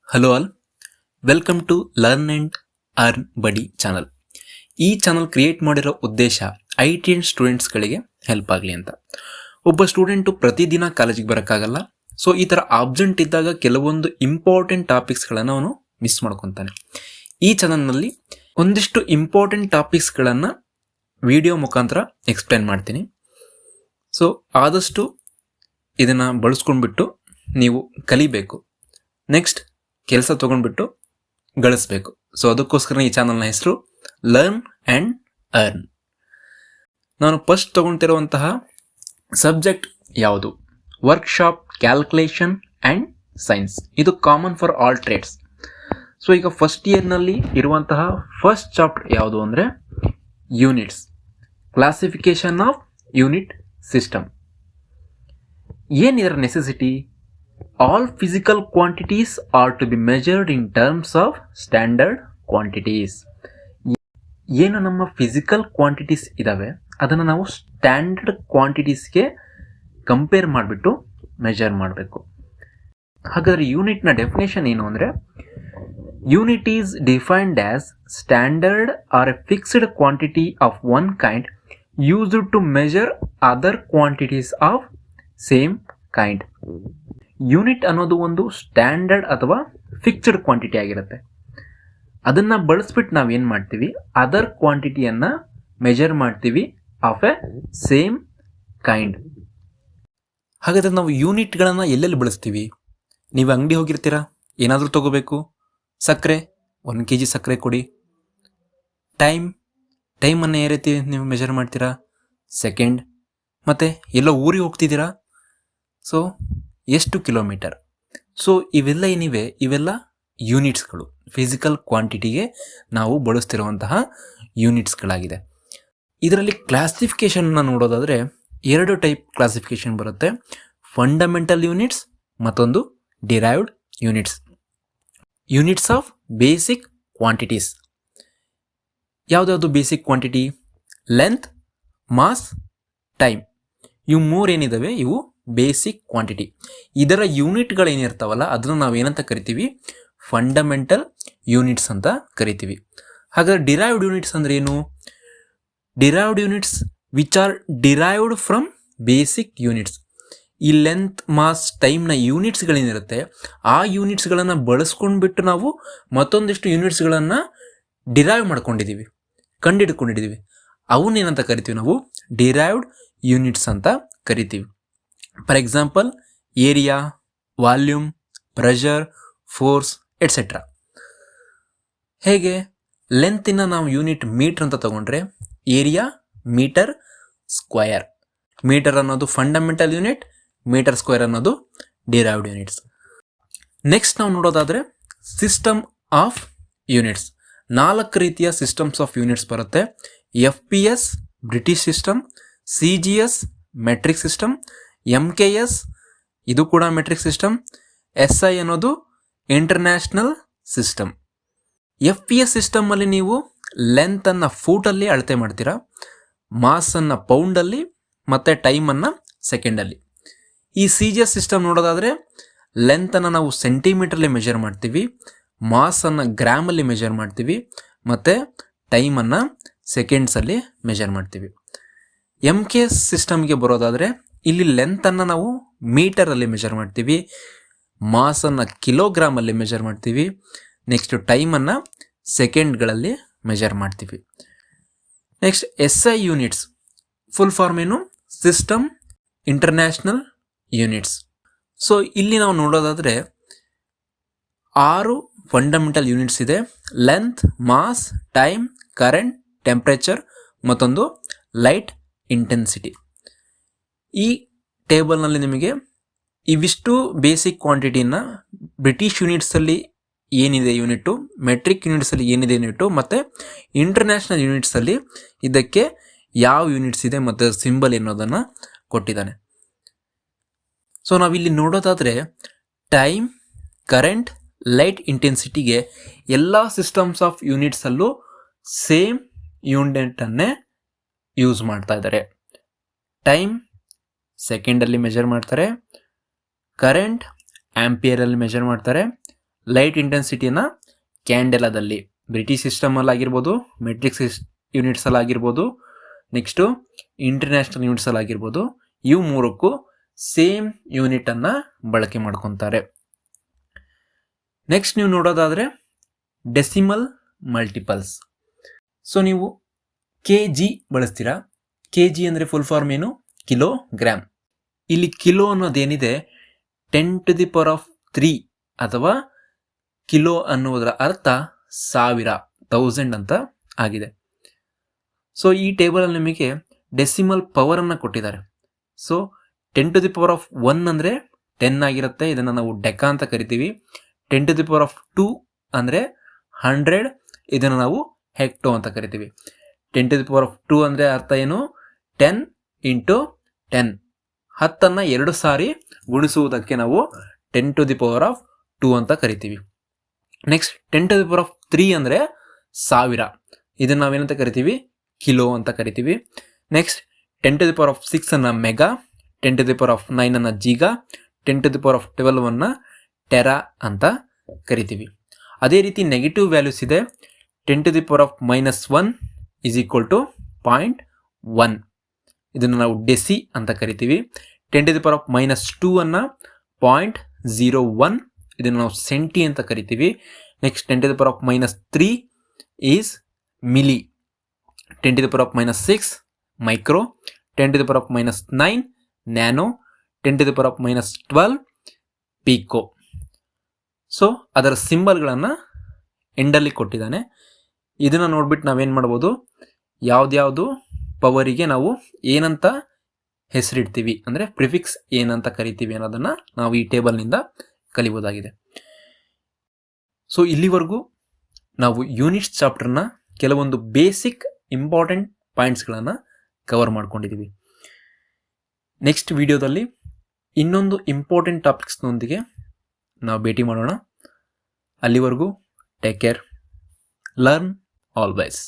Hello all, welcome to learn and earn buddy channel. ಈ channel create ಮಾಡಿರೋ ಉದ್ದೇಶ IT ಸ್ಟೂಡೆಂಟ್ಸ್ಗಳಿಗೆ help ಆಗಲಿ ಅಂತ. ಒಬ್ಬ ಸ್ಟೂಡೆಂಟು ಪ್ರತಿದಿನ ಕಾಲೇಜಿಗೆ ಬರೋಕ್ಕಾಗಲ್ಲ. ಸೊ ಈ ಥರ ಆಬ್ಸೆಂಟ್ ಇದ್ದಾಗ ಕೆಲವೊಂದು ಇಂಪಾರ್ಟೆಂಟ್ ಟಾಪಿಕ್ಸ್ಗಳನ್ನು ಅವನು ಮಿಸ್ ಮಾಡ್ಕೊತಾನೆ. ಈ ಚಾನಲ್ನಲ್ಲಿ ಒಂದಿಷ್ಟು ಇಂಪಾರ್ಟೆಂಟ್ ಟಾಪಿಕ್ಸ್ಗಳನ್ನು ವಿಡಿಯೋ ಮುಖಾಂತರ ಎಕ್ಸ್ಪ್ಲೇನ್ ಮಾಡ್ತೀನಿ. ಸೊ ಆದಷ್ಟು ಇದನ್ನು ಬಳಸ್ಕೊಂಡ್ಬಿಟ್ಟು ನೀವು ಕಲಿಬೇಕು, ನೆಕ್ಸ್ಟ್ ಕೆಲಸ ತೊಗೊಂಡ್ಬಿಟ್ಟು ಗಳಿಸ್ಬೇಕು. ಸೊ ಅದಕ್ಕೋಸ್ಕರ ಈ ಚಾನಲ್ನ ಹೆಸರು ಲರ್ನ್ ಆ್ಯಂಡ್ ಅರ್ನ್. ನಾನು ಫಸ್ಟ್ ತೊಗೊಳ್ತಿರುವಂತಹ ಸಬ್ಜೆಕ್ಟ್ ಯಾವುದು? Workshop calculation and science. ಇದು common for all trades. So ಈಗ ಫಸ್ಟ್ ಇಯರ್ನಲ್ಲಿ ಇರುವಂತಹ ಫಸ್ಟ್ ಚಾಪ್ಟರ್ ಯಾವುದು ಅಂದರೆ units, classification of unit system. ಏನಿದರ necessity? All physical quantities are to be measured in terms of standard quantities. ಏನು ನಮ್ಮ ಫಿಸಿಕಲ್ ಕ್ವಾಂಟಿಟೀಸ್ ಇದ್ದಾವೆ ಅದನ್ನು ನಾವು ಸ್ಟ್ಯಾಂಡರ್ಡ್ ಕ್ವಾಂಟಿಟೀಸ್ಗೆ ಕಂಪೇರ್ ಮಾಡಿಬಿಟ್ಟು ಮೆಜರ್ ಮಾಡಬೇಕು. ಹಾಗಾದರೆ ಯೂನಿಟ್ನ ಡೆಫಿನೇಷನ್ ಏನು ಅಂದರೆ, unit is defined as standard or a fixed quantity of one kind used to measure other quantities of same kind. Unit ಅನ್ನೋದು ಒಂದು ಸ್ಟ್ಯಾಂಡರ್ಡ್ ಅಥವಾ ಫಿಕ್ಸ್ಡ್ ಕ್ವಾಂಟಿಟಿ ಆಗಿರುತ್ತೆ. ಅದನ್ನು ಬಳಸ್ಬಿಟ್ಟು ನಾವು ಏನು ಮಾಡ್ತೀವಿ, ಅದರ್ ಕ್ವಾಂಟಿಟಿಯನ್ನು ಮೆಜರ್ ಮಾಡ್ತೀವಿ ಆಫ್ ಎ ಸೇಮ್ ಕೈಂಡ್. ಹಾಗಾದರೆ ನಾವು ಯೂನಿಟ್ಗಳನ್ನು ಎಲ್ಲೆಲ್ಲಿ ಬಳಸ್ತೀವಿ? ನೀವು ಅಂಗಡಿ ಹೋಗಿರ್ತೀರಾ, ಏನಾದರೂ ತೊಗೋಬೇಕು, ಸಕ್ಕರೆ 1 kg ಸಕ್ಕರೆ ಕೊಡಿ. ಟೈಮನ್ನು ಯಾವ ರೀತಿ ನೀವು ಮೆಜರ್ ಮಾಡ್ತೀರಾ? ಸೆಕೆಂಡ್. ಮತ್ತು ಎಲ್ಲೋ ಊರಿಗೆ ಹೋಗ್ತಿದ್ದೀರಾ, ಸೊ ಎಷ್ಟು ಕಿಲೋಮೀಟರ್. ಸೊ ಇವೆಲ್ಲ ಏನಿವೆ ಇವೆಲ್ಲ ಯೂನಿಟ್ಸ್ಗಳು, ಫಿಸಿಕಲ್ ಕ್ವಾಂಟಿಟಿಗೆ ನಾವು ಬಳಸ್ತಿರುವಂತಹ ಯೂನಿಟ್ಸ್ಗಳಾಗಿದೆ. ಇದರಲ್ಲಿ ಕ್ಲಾಸಿಫಿಕೇಷನ್ನ ನೋಡೋದಾದರೆ 2 ಟೈಪ್ ಕ್ಲಾಸಿಫಿಕೇಷನ್ ಬರುತ್ತೆ. ಫಂಡಮೆಂಟಲ್ ಯೂನಿಟ್ಸ್ ಮತ್ತೊಂದು derived units. Units of basic quantities ಯಾವುದ್ಯಾವುದು? Basic quantity length, mass, time. ಇವು ಮೂರೇನಿದ್ದಾವೆ ಇವು ಬೇಸಿಕ್ ಕ್ವಾಂಟಿಟಿ. ಇದರ ಯೂನಿಟ್ಗಳೇನಿರ್ತಾವಲ್ಲ ಅದನ್ನು ನಾವೇನಂತ ಕರಿತೀವಿ? ಫಂಡಮೆಂಟಲ್ ಯೂನಿಟ್ಸ್ ಅಂತ ಕರಿತೀವಿ. ಹಾಗಾದ್ರೆ ಡಿರೈವ್ಡ್ ಯೂನಿಟ್ಸ್ ಅಂದ್ರೆ ಏನು? Derived units which are derived from basic units. ಈ ಲೆಂತ್, ಮಾಸ್, ಟೈಮ್ನ ಯೂನಿಟ್ಸ್ಗಳೇನಿರುತ್ತೆ ಆ ಯೂನಿಟ್ಸ್ಗಳನ್ನು ಬಳಸ್ಕೊಂಡ್ಬಿಟ್ಟು ನಾವು ಮತ್ತೊಂದಿಷ್ಟು ಯೂನಿಟ್ಸ್ಗಳನ್ನು ಡಿರೈವ್ ಮಾಡ್ಕೊಂಡಿದ್ದೀವಿ, ಕಂಡುಹಿಡ್ಕೊಂಡಿದ್ದೀವಿ. ಅವನ್ನೇನಂತ ಕರಿತೀವಿ ನಾವು? ಡಿರೈವ್ಡ್ ಯೂನಿಟ್ಸ್ ಅಂತ ಕರಿತೀವಿ. For example area, volume, pressure, force et cetera. ಹೇಗೆ? ಲೆಂತಿನ ನಾವು ಯೂನಿಟ್ ಮೀಟರ್ ಅಂತ ತಗೊಂಡ್ರೆ ಏರಿಯಾ ಮೀಟರ್ ಸ್ಕ್ವಯರ್. ಮೀಟರ್ ಅನ್ನೋದು ಫಂಡಮೆಂಟಲ್ ಯೂನಿಟ್, ಮೀಟರ್ ಸ್ಕ್ವೇರ್ ಅನ್ನೋದು ಡಿರೈವ್ಡ್ ಯೂನಿಟ್ಸ್. ನೆಕ್ಸ್ಟ್ ನಾವು ನೋಡೋದಾದರೆ ಸಿಸ್ಟಮ್ ಆಫ್ ಯೂನಿಟ್ಸ್. 4 ರೀತಿಯ ಸಿಸ್ಟಮ್ಸ್ ಆಫ್ ಯೂನಿಟ್ಸ್ ಬರುತ್ತೆ. FPS British system, CGS metric system, MKS ಇದು ಕೂಡ ಮೆಟ್ರಿಕ್ ಸಿಸ್ಟಮ್, SI ಅನ್ನೋದು ಇಂಟರ್ನ್ಯಾಷನಲ್ ಸಿಸ್ಟಮ್. FPS ಸಿಸ್ಟಮಲ್ಲಿ ನೀವು ಲೆಂತನ್ನು ಫೂಟಲ್ಲಿ ಅಳತೆ ಮಾಡ್ತೀರಾ, ಮಾಸನ್ನು ಪೌಂಡಲ್ಲಿ ಮತ್ತು ಟೈಮನ್ನು ಸೆಕೆಂಡಲ್ಲಿ. ಈ CGS ಸಿಸ್ಟಮ್ ನೋಡೋದಾದರೆ ಲೆಂತನ್ನು ನಾವು ಸೆಂಟಿಮೀಟ್ರಲ್ಲಿ ಮೆಜರ್ ಮಾಡ್ತೀವಿ, ಮಾಸನ್ನು ಗ್ರಾಮಲ್ಲಿ ಮೆಜರ್ ಮಾಡ್ತೀವಿ ಮತ್ತು ಟೈಮನ್ನು ಸೆಕೆಂಡ್ಸಲ್ಲಿ ಮೆಜರ್ ಮಾಡ್ತೀವಿ. MKS ಸಿಸ್ಟಮ್ಗೆ ಬರೋದಾದರೆ ಇಲ್ಲಿ ಲೆಂತನ್ನು ನಾವು ಮೀಟರಲ್ಲಿ ಮೆಜರ್ ಮಾಡ್ತೀವಿ, ಮಾಸನ್ನು ಕಿಲೋಗ್ರಾಮಲ್ಲಿ ಮೆಜರ್ ಮಾಡ್ತೀವಿ, ನೆಕ್ಸ್ಟ್ ಟೈಮನ್ನು ಸೆಕೆಂಡ್ಗಳಲ್ಲಿ ಮೆಜರ್ ಮಾಡ್ತೀವಿ. Next SI units full form ಏನು? System international units. ಸೊ ಇಲ್ಲಿ ನಾವು ನೋಡೋದಾದರೆ 6 ಫಂಡಮೆಂಟಲ್ ಯೂನಿಟ್ಸ್ ಇದೆ. Length, mass, time, current, temperature ಮತ್ತೊಂದು ಲೈಟ್ ಇಂಟೆನ್ಸಿಟಿ. ಈ ಟೇಬಲ್ನಲ್ಲಿ ನಿಮಗೆ ಇವಿಷ್ಟು ಬೇಸಿಕ್ ಕ್ವಾಂಟಿಟಿನ ಬ್ರಿಟಿಷ್ ಯೂನಿಟ್ಸಲ್ಲಿ ಏನಿದೆ ಯೂನಿಟ್ಟು, ಮೆಟ್ರಿಕ್ ಯೂನಿಟ್ಸಲ್ಲಿ ಏನಿದೆ ಯೂನಿಟ್ಟು ಮತ್ತು ಇಂಟರ್ನ್ಯಾಷನಲ್ ಯೂನಿಟ್ಸಲ್ಲಿ ಇದಕ್ಕೆ ಯಾವ ಯೂನಿಟ್ಸ್ ಇದೆ ಮತ್ತು ಸಿಂಬಲ್ ಎನ್ನೋದನ್ನು ಕೊಟ್ಟಿದ್ದಾನೆ. ಸೊ ನಾವಿಲ್ಲಿ ನೋಡೋದಾದರೆ ಟೈಮ್, ಕರೆಂಟ್, ಲೈಟ್ ಇಂಟೆನ್ಸಿಟಿಗೆ ಎಲ್ಲ ಸಿಸ್ಟಮ್ಸ್ ಆಫ್ ಯೂನಿಟ್ಸಲ್ಲೂ ಸೇಮ್ ಯೂನಿಟನ್ನೇ ಯೂಸ್ ಮಾಡ್ತಾ ಇದ್ದಾರೆ. ಟೈಮ್ ಸೆಕೆಂಡಲ್ಲಿ ಮೆಜರ್ ಮಾಡ್ತಾರೆ, ಕರೆಂಟ್ ಆಂಪಿಯರಲ್ಲಿ ಮೆಜರ್ ಮಾಡ್ತಾರೆ, ಲೈಟ್ ಇಂಟೆನ್ಸಿಟಿಯನ್ನು ಕ್ಯಾಂಡೆಲಾದಲ್ಲಿ ಬ್ರಿಟಿಷ್ ಸಿಸ್ಟಮಲ್ಲಿ ಆಗಿರ್ಬೋದು, ಮೆಟ್ರಿಕ್ ಯೂನಿಟ್ಸಲ್ಲಿ ಆಗಿರ್ಬೋದು, ನೆಕ್ಸ್ಟು ಇಂಟರ್ನ್ಯಾಷನಲ್ ಯೂನಿಟ್ಸಲ್ಲಿ ಆಗಿರ್ಬೋದು, ಇವು ಮೂರಕ್ಕೂ ಸೇಮ್ ಯೂನಿಟನ್ನು ಬಳಕೆ ಮಾಡ್ಕೊತಾರೆ. ನೆಕ್ಸ್ಟ್ ನೀವು ನೋಡೋದಾದರೆ ಡೆಸಿಮಲ್ ಮಲ್ಟಿಪಲ್ಸ್. ಸೊ ನೀವು kg ಬಳಸ್ತೀರಾ. kg ಅಂದರೆ ಫುಲ್ ಫಾರ್ಮ್ ಏನು? ಕಿಲೋಗ್ರಾಮ್. ಇಲ್ಲಿ ಕಿಲೋ ಅನ್ನೋದೇನಿದೆ 10⁻³ ಅಥವಾ ಕಿಲೋ ಅನ್ನುವುದರ ಅರ್ಥ 1000 ಅಂತ ಆಗಿದೆ. ಸೊ ಈ ಟೇಬಲಲ್ಲಿ ನಿಮಗೆ ಡೆಸಿಮಲ್ ಪವರನ್ನು ಕೊಟ್ಟಿದ್ದಾರೆ. ಸೊ 10⁻1 ಅಂದರೆ 10 ಆಗಿರುತ್ತೆ, ಇದನ್ನು ನಾವು ಡೆಕಾ ಅಂತ ಕರಿತೀವಿ. 10⁻2 ಅಂದರೆ 100, ಇದನ್ನು ನಾವು ಹೆಕ್ಟೋ ಅಂತ ಕರಿತೀವಿ. 10⁻2 ಅಂದರೆ ಅರ್ಥ ಏನು? 10 × 10, 10ಅನ್ನು 2 ಸಾರಿ ಗುಣಿಸುವುದಕ್ಕೆ ನಾವು 10⁻2 ಅಂತ ಕರಿತೀವಿ. ನೆಕ್ಸ್ಟ್ 10⁻3 ಅಂದರೆ 1000, ಇದನ್ನು ನಾವೇನಂತ ಕರಿತೀವಿ? ಕಿಲೋ ಅಂತ ಕರಿತೀವಿ. ನೆಕ್ಸ್ಟ್ 10⁻6 ಅನ್ನು ಮೆಗಾ, 10⁻9 ಅನ್ನು ಜಿಗಾ, 10⁻12 ಅನ್ನು ಟೆರಾ ಅಂತ ಕರಿತೀವಿ. ಅದೇ ರೀತಿ ನೆಗೆಟಿವ್ ವ್ಯಾಲ್ಯೂಸ್ ಇದೆ. 10⁻−1 = 0.1, ಇದನ್ನು ನಾವು ಡೆಸಿ ಅಂತ ಕರಿತೀವಿ. 10⁻−2 ಅನ್ನು 0.01, ಇದನ್ನು ನಾವು ಸೆಂಟಿ ಅಂತ ಕರಿತೀವಿ. Next 10⁻−3 is milli, 10⁻6 micro, 10⁻−9 nano, 10⁻−12 pico. So ಅದರ ಸಿಂಬಲ್ಗಳನ್ನು ಎಂಡಲ್ಲಿ ಕೊಟ್ಟಿದ್ದಾನೆ. ಇದನ್ನು ನೋಡ್ಬಿಟ್ಟು ನಾವೇನು ಮಾಡ್ಬೋದು, ಯಾವ್ದ್ಯಾವುದು ಪವರಿಗೆ ನಾವು ಏನಂತ ಹೆಸರಿಡ್ತೀವಿ, ಅಂದರೆ ಪ್ರಿಫಿಕ್ಸ್ ಏನಂತ ಕರಿತೀವಿ ಅನ್ನೋದನ್ನು ನಾವು ಈ ಟೇಬಲ್ನಿಂದ ಕಲಿಬೋದಾಗಿದೆ. ಸೊ ಇಲ್ಲಿವರೆಗೂ ನಾವು ಯೂನಿಟ್ಸ್ ಚಾಪ್ಟರ್ನ ಕೆಲವೊಂದು ಬೇಸಿಕ್ ಇಂಪಾರ್ಟೆಂಟ್ ಪಾಯಿಂಟ್ಸ್ಗಳನ್ನು ಕವರ್ ಮಾಡ್ಕೊಂಡಿದ್ದೀವಿ. ನೆಕ್ಸ್ಟ್ ವಿಡಿಯೋದಲ್ಲಿ ಇನ್ನೊಂದು ಇಂಪಾರ್ಟೆಂಟ್ ಟಾಪಿಕ್ಸ್ನೊಂದಿಗೆ ನಾವು ಭೇಟಿ ಮಾಡೋಣ. ಅಲ್ಲಿವರೆಗೂ ಟೇಕ್ ಕೇರ್, ಲರ್ನ್ ಆಲ್ವೇಸ್.